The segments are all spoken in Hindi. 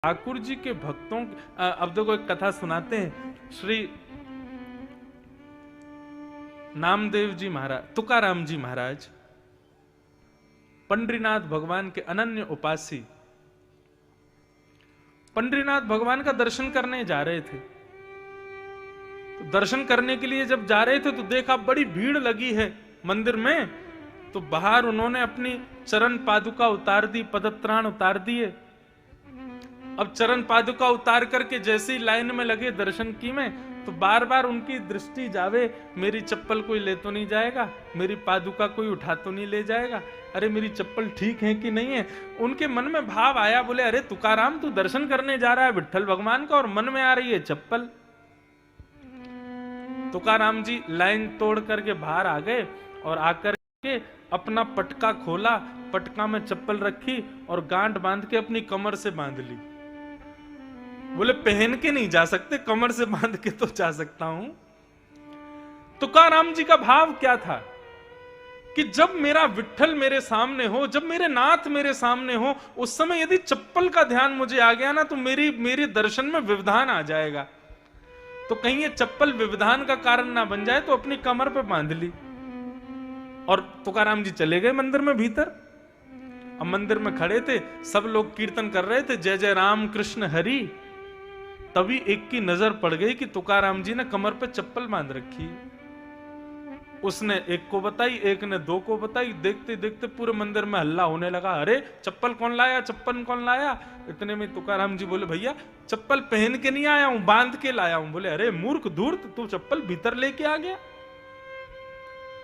ठाकुर जी के भक्तों अब देखो एक कथा सुनाते हैं। श्री नामदेव जी महाराज, तुकाराम जी महाराज पंडरीनाथ भगवान के अनन्य उपासी, पंडरीनाथ भगवान का दर्शन करने जा रहे थे। तो दर्शन करने के लिए जब जा रहे थे तो देखा बड़ी भीड़ लगी है मंदिर में। तो बाहर उन्होंने अपनी चरण पादुका उतार दी, पदत्राण उतार दिए। अब चरण पादुका उतार करके जैसे ही लाइन में लगे दर्शन की में, तो बार बार उनकी दृष्टि जावे, मेरी चप्पल कोई ले तो नहीं जाएगा, मेरी पादुका कोई उठा तो नहीं ले जाएगा, अरे मेरी चप्पल ठीक है कि नहीं है। उनके मन में भाव आया, बोले अरे तुकाराम तू दर्शन करने जा रहा है विट्ठल भगवान का और मन में आ रही है चप्पल। तुकाराम जी लाइन तोड़ करके बाहर आ गए और आकर के अपना पटका खोला, पटका में चप्पल रखी और गांठ बांध के अपनी कमर से बांध ली। बोले पहन के नहीं जा सकते, कमर से बांध के तो जा सकता हूं। तुकाराम जी का भाव क्या था कि जब मेरा विट्ठल मेरे सामने हो, जब मेरे नाथ मेरे सामने हो, उस समय यदि चप्पल का ध्यान मुझे आ गया ना तो मेरे दर्शन में व्यवधान आ जाएगा। तो कहीं ये चप्पल व्यवधान का कारण ना बन जाए, तो अपनी कमर पे बांध ली और तुकाराम जी चले गए मंदिर में भीतर। अब मंदिर में खड़े थे, सब लोग कीर्तन कर रहे थे, जय जय राम कृष्ण हरि। तभी एक की नजर पड़ गई कि तुकाराम जी ने कमर पे चप्पल बांध रखी। उसने एक को बताई, एक ने दो को बताई। देखते देखते पूरे मंदिर में हल्ला होने लगा, अरे चप्पल कौन लाया, चप्पल कौन लाया। इतने में तुकाराम जी बोले भैया चप्पल पहन के नहीं आया हूं, बांध के लाया हूं। बोले अरे मूर्ख धूर्त, तू चप्पल भीतर लेके आ गया।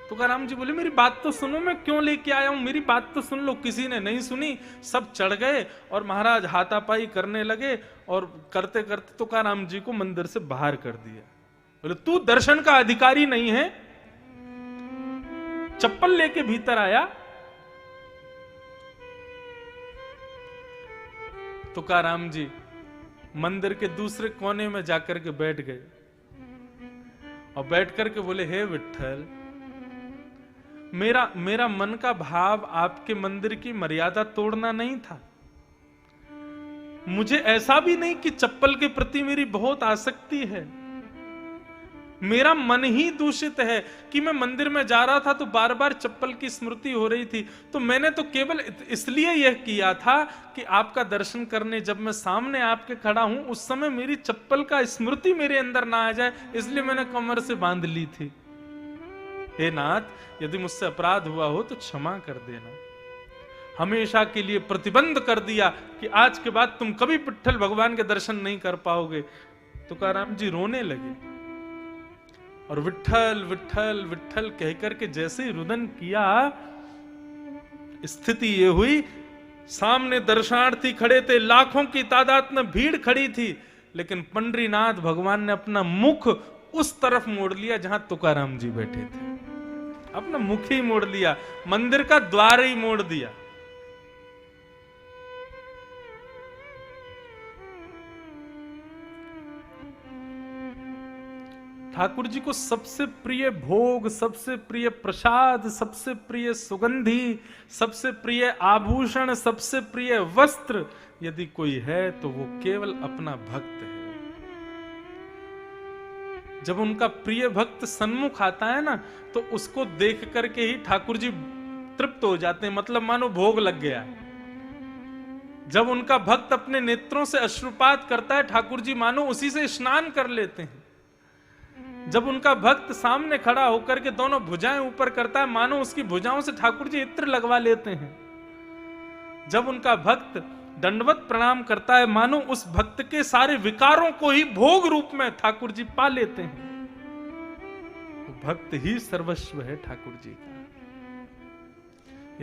तुकाराम जी बोले मेरी बात तो सुनो, मैं क्यों लेके आया हूं, मेरी बात तो सुन लो। किसी ने नहीं सुनी, सब चढ़ गए और महाराज हाथापाई करने लगे और करते करते तुकाराम जी को मंदिर से बाहर कर दिया। बोले तू दर्शन का अधिकारी नहीं है, चप्पल लेके भीतर आया। तुकाराम जी मंदिर के दूसरे कोने में जाकर के बैठ गए और बैठ करके बोले हे विट्ठल, मेरा मन का भाव आपके मंदिर की मर्यादा तोड़ना नहीं था। मुझे ऐसा भी नहीं कि चप्पल के प्रति मेरी बहुत आसक्ति है। मेरा मन ही दूषित है कि मैं मंदिर में जा रहा था तो बार बार चप्पल की स्मृति हो रही थी। तो मैंने तो केवल इसलिए यह किया था कि आपका दर्शन करने जब मैं सामने आपके खड़ा हूं उस समय मेरी चप्पल का स्मृति मेरे अंदर ना आ जाए, इसलिए मैंने कमर से बांध ली थी। हे नाथ, यदि मुझसे अपराध हुआ हो तो क्षमा कर देना। हमेशा के लिए प्रतिबंध कर दिया कि आज के बाद तुम कभी विट्ठल भगवान के दर्शन नहीं कर पाओगे। तुकाराम जी रोने लगे और विट्ठल विट्ठल विट्ठल कहकर के जैसे ही रुदन किया, स्थिति ये हुई सामने दर्शनार्थी खड़े थे, लाखों की तादाद में भीड़ खड़ी थी, लेकिन पंडरीनाथ भगवान ने अपना मुख उस तरफ मोड़ लिया जहां तुकाराम जी बैठे थे। अपना मुख ही मोड़ लिया, मंदिर का द्वार ही मोड़ दिया। ठाकुर जी को सबसे प्रिय भोग, सबसे प्रिय प्रसाद, सबसे प्रिय सुगंधी, सबसे प्रिय आभूषण, सबसे प्रिय वस्त्र यदि कोई है तो वो केवल अपना भक्त है। जब उनका प्रिय भक्त सन्मुख आता है ना तो उसको देख करके ही ठाकुर जी तृप्त हो जाते हैं, मतलब मानो भोग लग गया। जब उनका भक्त अपने नेत्रों से अश्रुपात करता है, ठाकुर जी मानो उसी से स्नान कर लेते हैं। जब उनका भक्त सामने खड़ा होकर के दोनों भुजाएं ऊपर करता है, मानो उसकी भुजाओं से ठाकुर जी इत्र लगवा लेते हैं। जब उनका भक्त दंडवत प्रणाम करता है, मानो उस भक्त के सारे विकारों को ही भोग रूप में ठाकुर जी पा लेते हैं। भक्त ही सर्वस्व है ठाकुर जी का।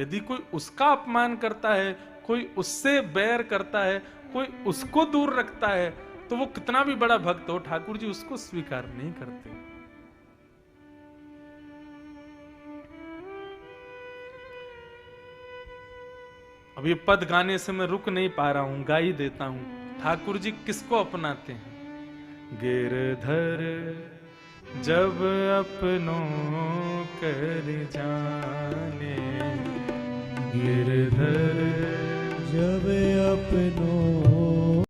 यदि कोई उसका अपमान करता है, कोई उससे बैर करता है, कोई उसको दूर रखता है, तो वो कितना भी बड़ा भक्त हो, ठाकुर जी उसको स्वीकार नहीं करते। अब ये पद गाने से मैं रुक नहीं पा रहा हूं, गा ही देता हूं। ठाकुर जी किसको अपनाते हैं? गिरधर जब अपनों कर जाने, गिरधर जब अपनों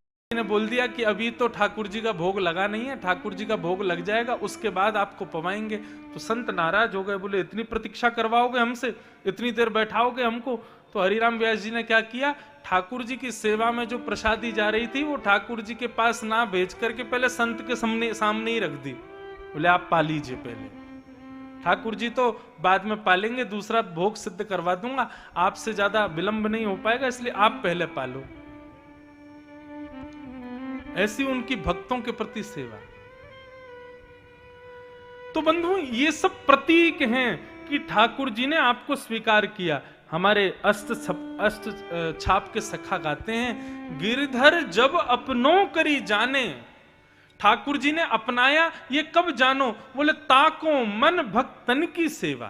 ने बोल दिया कि अभी तो ठाकुर जी का भोग लगा नहीं है, ठाकुर जी का भोग लग जाएगा, उसके बाद आपको पवाएंगे। तो संत नाराज हो गए, बोले इतनी प्रतीक्षा करवाओगे हमसे, इतनी देर बैठाओगे हमको? तो हरिराम व्यास जी ने क्या किया, ठाकुर जी की सेवा में जो प्रसादी जा रही थी वो ठाकुर जी के पास ना भेज करके पहले संत के सामने ही रख दी। बोले आप पा लीजिए पहले, ठाकुर जी तो बाद में पालेंगे, दूसरा भोग सिद्ध करवा दूंगा, आपसे ज्यादा विलंब नहीं हो पाएगा, इसलिए आप पहले पालो। ऐसी उनकी भक्तों के प्रति सेवा। तो बंधु ये सब प्रतीक हैं कि ठाकुर जी ने आपको स्वीकार किया। हमारे अष्ट छाप के सखा गाते हैं, गिरधर जब अपनों करी जाने, ठाकुर जी ने अपनाया ये कब जानो? बोले ताको मन भक्तन की सेवा।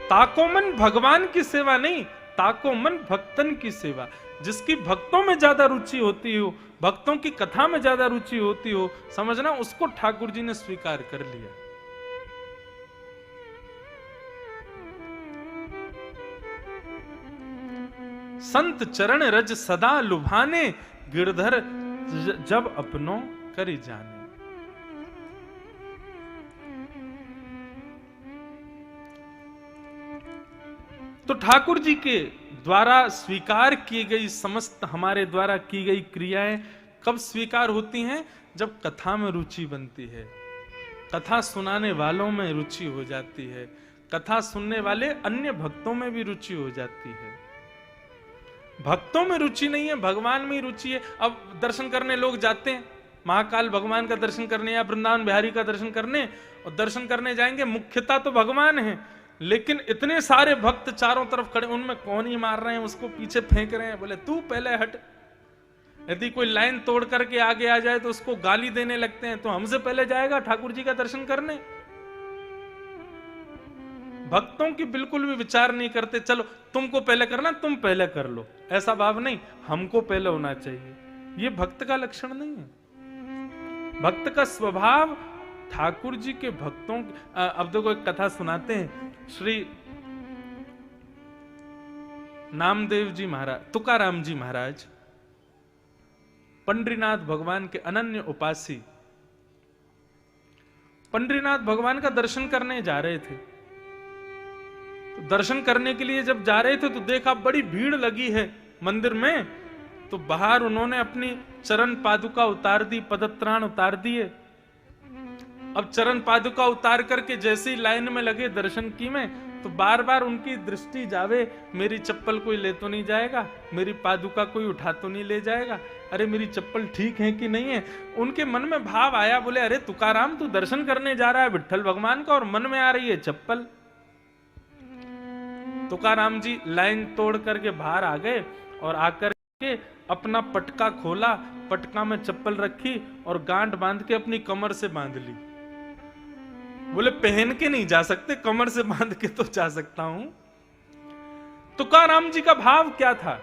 ताको मन भगवान की सेवा नहीं, ताको मन भक्तन की सेवा। जिसकी भक्तों में ज्यादा रुचि होती हो, भक्तों की कथा में ज्यादा रुचि होती हो, समझना उसको ठाकुर जी ने स्वीकार कर लिया। संत चरण रज सदा लुभाने, गिरधर जब अपनों करी जाने। तो ठाकुर जी के द्वारा स्वीकार की गई समस्त हमारे द्वारा की गई क्रियाएं कब स्वीकार होती हैं? जब कथा में रुचि बनती है, कथा सुनाने वालों में रुचि हो जाती है, कथा सुनने वाले अन्य भक्तों में भी रुचि हो जाती है। भक्तों में रुचि नहीं है, भगवान में ही रुचि है। अब दर्शन करने लोग जाते हैं, महाकाल भगवान का दर्शन करने या वृंदावन बिहारी का दर्शन करने, और दर्शन करने जाएंगे, मुख्यता तो भगवान है, लेकिन इतने सारे भक्त चारों तरफ खड़े, उनमें कौन ही मार रहे हैं, उसको पीछे फेंक रहे हैं। बोले तू पहले हट। यदि कोई लाइन तोड़ करके आगे आ जाए तो उसको गाली देने लगते हैं, तो हमसे पहले जाएगा ठाकुर जी का दर्शन करने। भक्तों की बिल्कुल भी विचार नहीं करते, चलो तुमको पहले करना, तुम पहले कर लो, ऐसा भाव नहीं, हमको पहले होना चाहिए। ये भक्त का लक्षण नहीं है। भक्त का स्वभाव ठाकुर जी के भक्तों। अब देखो एक कथा सुनाते हैं, श्री नामदेव जी महाराज, तुकाराम जी महाराज पंडरीनाथ भगवान के अनन्य उपासी, पंडरीनाथ भगवान का दर्शन करने जा रहे थे। तो दर्शन करने के लिए जब जा रहे थे तो देखा बड़ी भीड़ लगी है मंदिर में, तो बाहर उन्होंने अपनी चरण पादुका उतार दी, पदत्राण उतार दिए। अब चरण पादुका उतार करके जैसे ही लाइन में लगे दर्शन की में, तो बार बार उनकी दृष्टि जावे, मेरी चप्पल कोई ले तो नहीं जाएगा, मेरी पादुका कोई उठा तो नहीं ले जाएगा, अरे मेरी चप्पल ठीक है कि नहीं है। उनके मन में भाव आया, बोले अरे तुकाराम तू दर्शन करने जा रहा है विट्ठल भगवान का, और मन में आ रही है चप्पल। तुकाराम जी लाइन तोड़ करके बाहर आ गए और आकर के अपना पटका खोला, पटका में चप्पल रखी और गांठ बांध के अपनी कमर से बांध ली। बोले पहन के नहीं जा सकते, कमर से बांध के तो जा सकता हूं। तुकाराम जी का भाव क्या था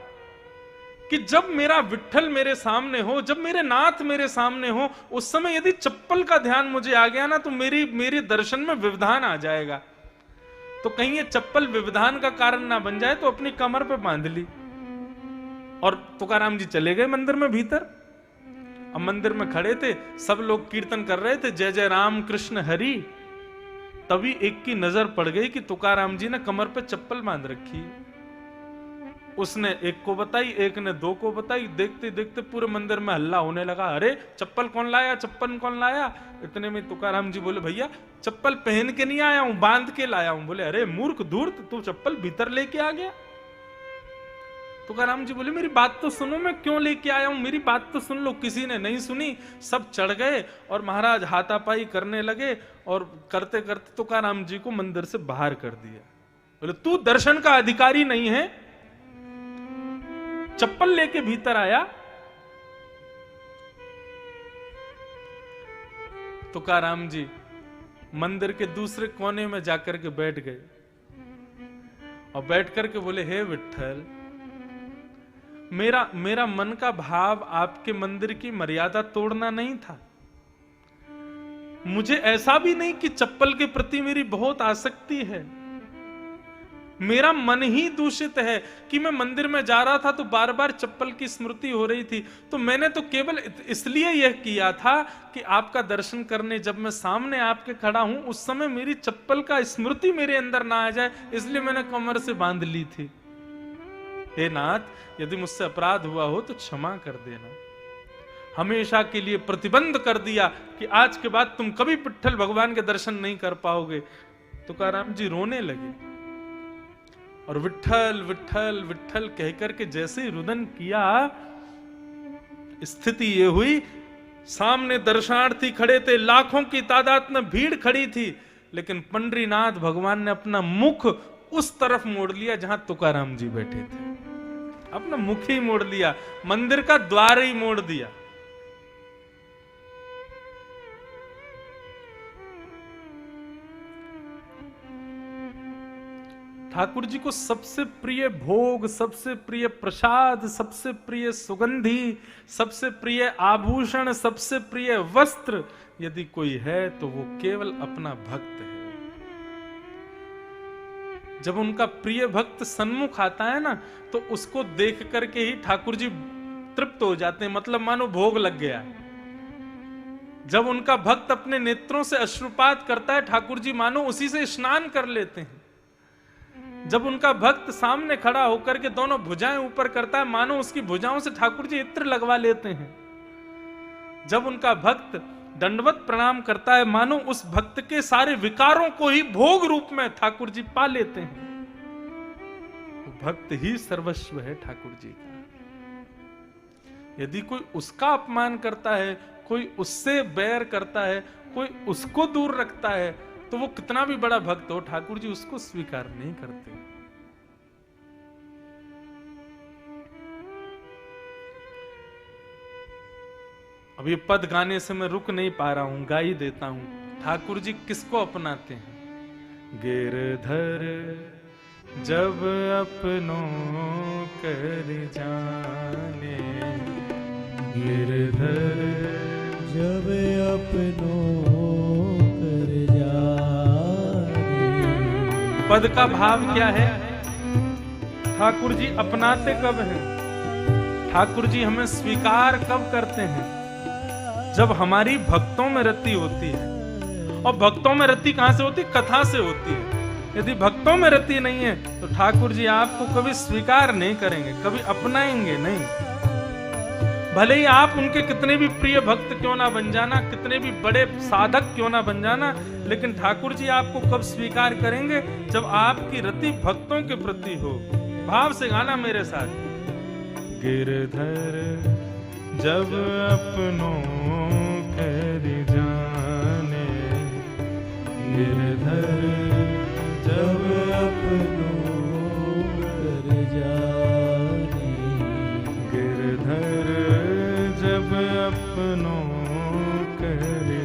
कि जब मेरा विट्ठल मेरे सामने हो, जब मेरे नाथ मेरे सामने हो, उस समय यदि चप्पल का ध्यान मुझे आ गया ना, तो मेरे दर्शन में व्यवधान आ जाएगा। तो कहीं ये चप्पल व्यवधान का कारण ना बन जाए, तो अपनी कमर पे बांध ली। और तुकाराम जी चले गए मंदिर में भीतर। अब मंदिर में खड़े थे, सब लोग कीर्तन कर रहे थे, जय जय राम कृष्ण हरि। तभी एक की नजर पड़ गई कि तुकाराम जी ने कमर पे चप्पल बांध रखी है। उसने एक को बताई, एक ने दो को बताई, देखते देखते पूरे मंदिर में हल्ला होने लगा, अरे चप्पल कौन लाया, चप्पल कौन लाया। इतने में तुकाराम जी बोले भैया चप्पल पहन के नहीं आया हूं, बांध के लाया हूं। बोले अरे मूर्ख धूर्त, तू चप्पल भीतर लेके आ गया। तुकाराम जी बोले मेरी बात तो सुनो, मैं क्यों लेके आया हूं, मेरी बात तो सुन लो। किसी ने नहीं सुनी, सब चढ़ गए और महाराज हाथापाई करने लगे, और करते करते तुकाराम जी को मंदिर से बाहर कर दिया। बोले तू दर्शन का अधिकारी नहीं है, चप्पल लेके भीतर आया। तुकाराम जी मंदिर के दूसरे कोने में जाकर के बैठ गए और बैठ करके बोले हे विट्ठल, मेरा मन का भाव आपके मंदिर की मर्यादा तोड़ना नहीं था। मुझे ऐसा भी नहीं कि चप्पल के प्रति मेरी बहुत आसक्ति है, मेरा मन ही दूषित है कि मैं मंदिर में जा रहा था तो बार बार चप्पल की स्मृति हो रही थी, तो मैंने तो केवल इसलिए यह किया था कि आपका दर्शन करने जब मैं सामने आपके खड़ा हूं उस समय मेरी चप्पल का स्मृति मेरे अंदर ना आ जाए, इसलिए मैंने कमर से बांध ली थी। हे नाथ, यदि मुझसे अपराध हुआ हो तो क्षमा कर देना। हमेशा के लिए प्रतिबंध कर दिया कि आज के बाद तुम कभी विट्ठल भगवान के दर्शन नहीं कर पाओगे। तुकाराम जी रोने लगे और विट्ठल विट्ठल विट्ठल कहकर के जैसे ही रुदन किया, स्थिति ये हुई, सामने दर्शनार्थी खड़े थे, लाखों की तादाद में भीड़ खड़ी थी, लेकिन पंडरीनाथ भगवान ने अपना मुख उस तरफ मोड़ लिया जहां तुकाराम जी बैठे थे। अपना मुख ही मोड़ लिया, मंदिर का द्वार ही मोड़ दिया। ठाकुर जी को सबसे प्रिय भोग, सबसे प्रिय प्रसाद, सबसे प्रिय सुगंधी, सबसे प्रिय आभूषण, सबसे प्रिय वस्त्र यदि कोई है तो वो केवल अपना भक्त है। जब उनका प्रिय भक्त सन्मुख आता है ना तो उसको देख करके ही ठाकुर जी तृप्त हो जाते हैं, मतलब मानो भोग लग गया। जब उनका भक्त अपने नेत्रों से अश्रुपात करता है, ठाकुर जी मानो उसी से स्नान कर लेते हैं। जब उनका भक्त सामने खड़ा होकर के दोनों भुजाएं ऊपर करता है, मानो उसकी भुजाओं से ठाकुर जी इत्र लगवा लेते हैं। जब उनका भक्त दंडवत प्रणाम करता है, मानो उस भक्त के सारे विकारों को ही भोग रूप में ठाकुर जी पा लेते हैं। भक्त ही सर्वस्व है ठाकुर जी का। यदि कोई उसका अपमान करता है, कोई उससे बैर करता है, कोई उसको दूर रखता है, तो वो कितना भी बड़ा भक्त हो, ठाकुर जी उसको स्वीकार नहीं करते। अब ये पद गाने से मैं रुक नहीं पा रहा हूं, गा ही देता हूं। ठाकुर जी किसको अपनाते हैं? गिरधर जब अपनों कर जाने, गिरधर जब अपनों कर जाने। पद का भाव क्या है? ठाकुर जी अपनाते कब हैं? ठाकुर जी हमें स्वीकार कब करते हैं? जब हमारी भक्तों में रति होती है। और भक्तों में रति कहां से होती? कथा से होती है। यदि भक्तों में रति नहीं है तो ठाकुर जी आपको कभी स्वीकार नहीं करेंगे, कभी अपनाएंगे नहीं। भले ही आप उनके कितने भी प्रिय भक्त क्यों ना बन जाना, कितने भी बड़े साधक क्यों ना बन जाना, लेकिन ठाकुर जी आपको कब स्वीकार करेंगे? जब आपकी रति भक्तों के प्रति हो। भाव से गाना मेरे साथ। गिरधर जब अपनों कर जाने, गिरधर जब अपनों कर जाने। गिरधर जब अपनों कर